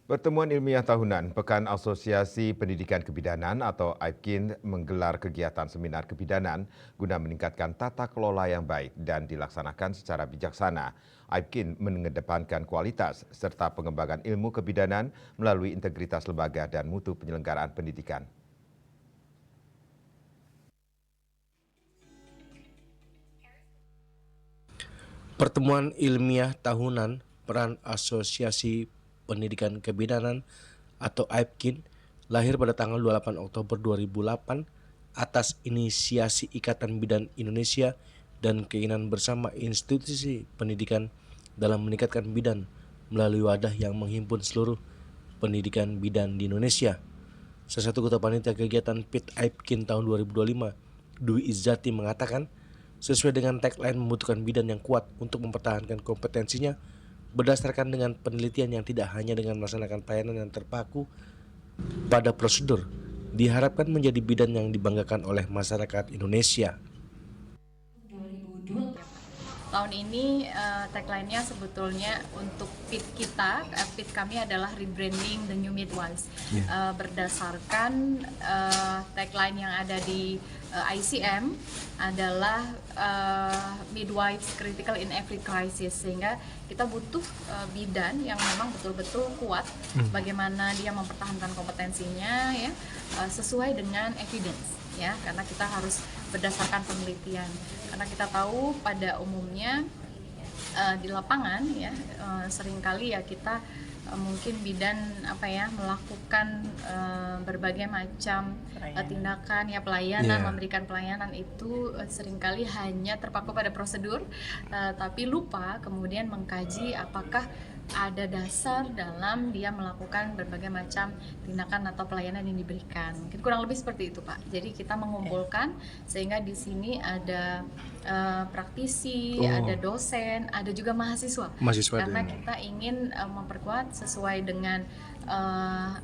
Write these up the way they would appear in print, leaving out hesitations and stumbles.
Pertemuan ilmiah tahunan Pekan Asosiasi Pendidikan Kebidanan atau AIPKIN menggelar kegiatan seminar kebidanan guna meningkatkan tata kelola yang baik dan dilaksanakan secara bijaksana. AIPKIN mengedepankan kualitas serta pengembangan ilmu kebidanan melalui integritas lembaga dan mutu penyelenggaraan pendidikan. Pertemuan ilmiah tahunan Peran Asosiasi Pendidikan Kebidanan atau AIPKIN lahir pada tanggal 28 Oktober 2008 atas inisiasi Ikatan Bidan Indonesia dan keinginan bersama institusi pendidikan dalam meningkatkan bidan melalui wadah yang menghimpun seluruh pendidikan bidan di Indonesia. Salah satu ketua panitia kegiatan PIT AIPKIN tahun 2025, Dwi Izzati mengatakan, sesuai dengan tagline membutuhkan bidan yang kuat untuk mempertahankan kompetensinya berdasarkan dengan penelitian yang tidak hanya dengan melaksanakan pelayanan yang terpaku pada prosedur, diharapkan menjadi bidan yang dibanggakan oleh masyarakat Indonesia. Tahun ini tagline-nya sebetulnya untuk PIT kita, PIT kami adalah rebranding the new midwives. Berdasarkan tagline yang ada di ICM adalah midwives critical in every crisis, sehingga kita butuh bidan yang memang betul-betul kuat bagaimana dia mempertahankan kompetensinya ya sesuai dengan evidence ya, karena kita harus berdasarkan penelitian, karena kita tahu pada umumnya di lapangan ya seringkali ya kita mungkin bidan melakukan berbagai macam tindakan ya pelayanan, memberikan pelayanan itu seringkali hanya terpaku pada prosedur, tapi lupa kemudian mengkaji apakah ada dasar dalam dia melakukan berbagai macam tindakan atau pelayanan yang diberikan. Mungkin kurang lebih seperti itu, Pak. Jadi kita mengumpulkan sehingga di sini ada praktisi, ada dosen, ada juga mahasiswa. Karena kita ingin memperkuat sesuai dengan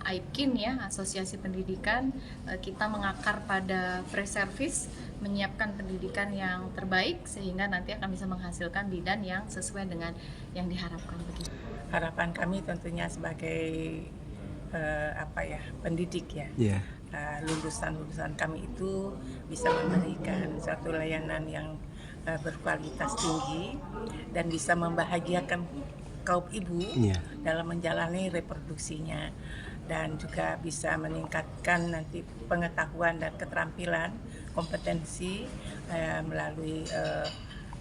AIPKIN ya, Asosiasi Pendidikan, kita mengakar pada pre-service, menyiapkan pendidikan yang terbaik sehingga nanti akan bisa menghasilkan bidan yang sesuai dengan yang diharapkan begitu. Harapan kami tentunya sebagai pendidik ya, lulusan-lulusan kami itu bisa memberikan satu layanan yang berkualitas tinggi dan bisa membahagiakan kaum ibu dalam menjalani reproduksinya, dan juga bisa meningkatkan nanti pengetahuan dan keterampilan kompetensi melalui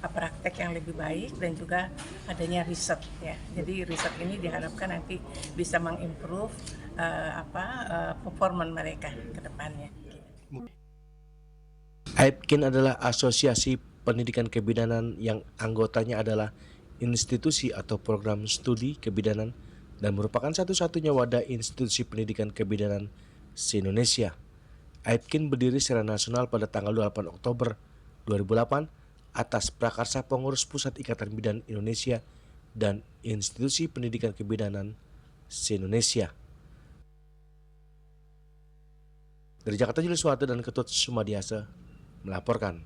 praktek yang lebih baik dan juga adanya riset ya. Jadi riset ini diharapkan nanti bisa mengimprove performance mereka ke depannya. AIPKIN adalah asosiasi pendidikan kebidanan yang anggotanya adalah institusi atau program studi kebidanan dan merupakan satu-satunya wadah institusi pendidikan kebidanan se-Indonesia. AIPKIN berdiri secara nasional pada tanggal 28 Oktober 2008 atas prakarsa pengurus Pusat Ikatan Bidan Indonesia dan Institusi Pendidikan Kebidanan se-Indonesia. Dari Jakarta, Julius Wate dan Ketut Sumadiasa melaporkan.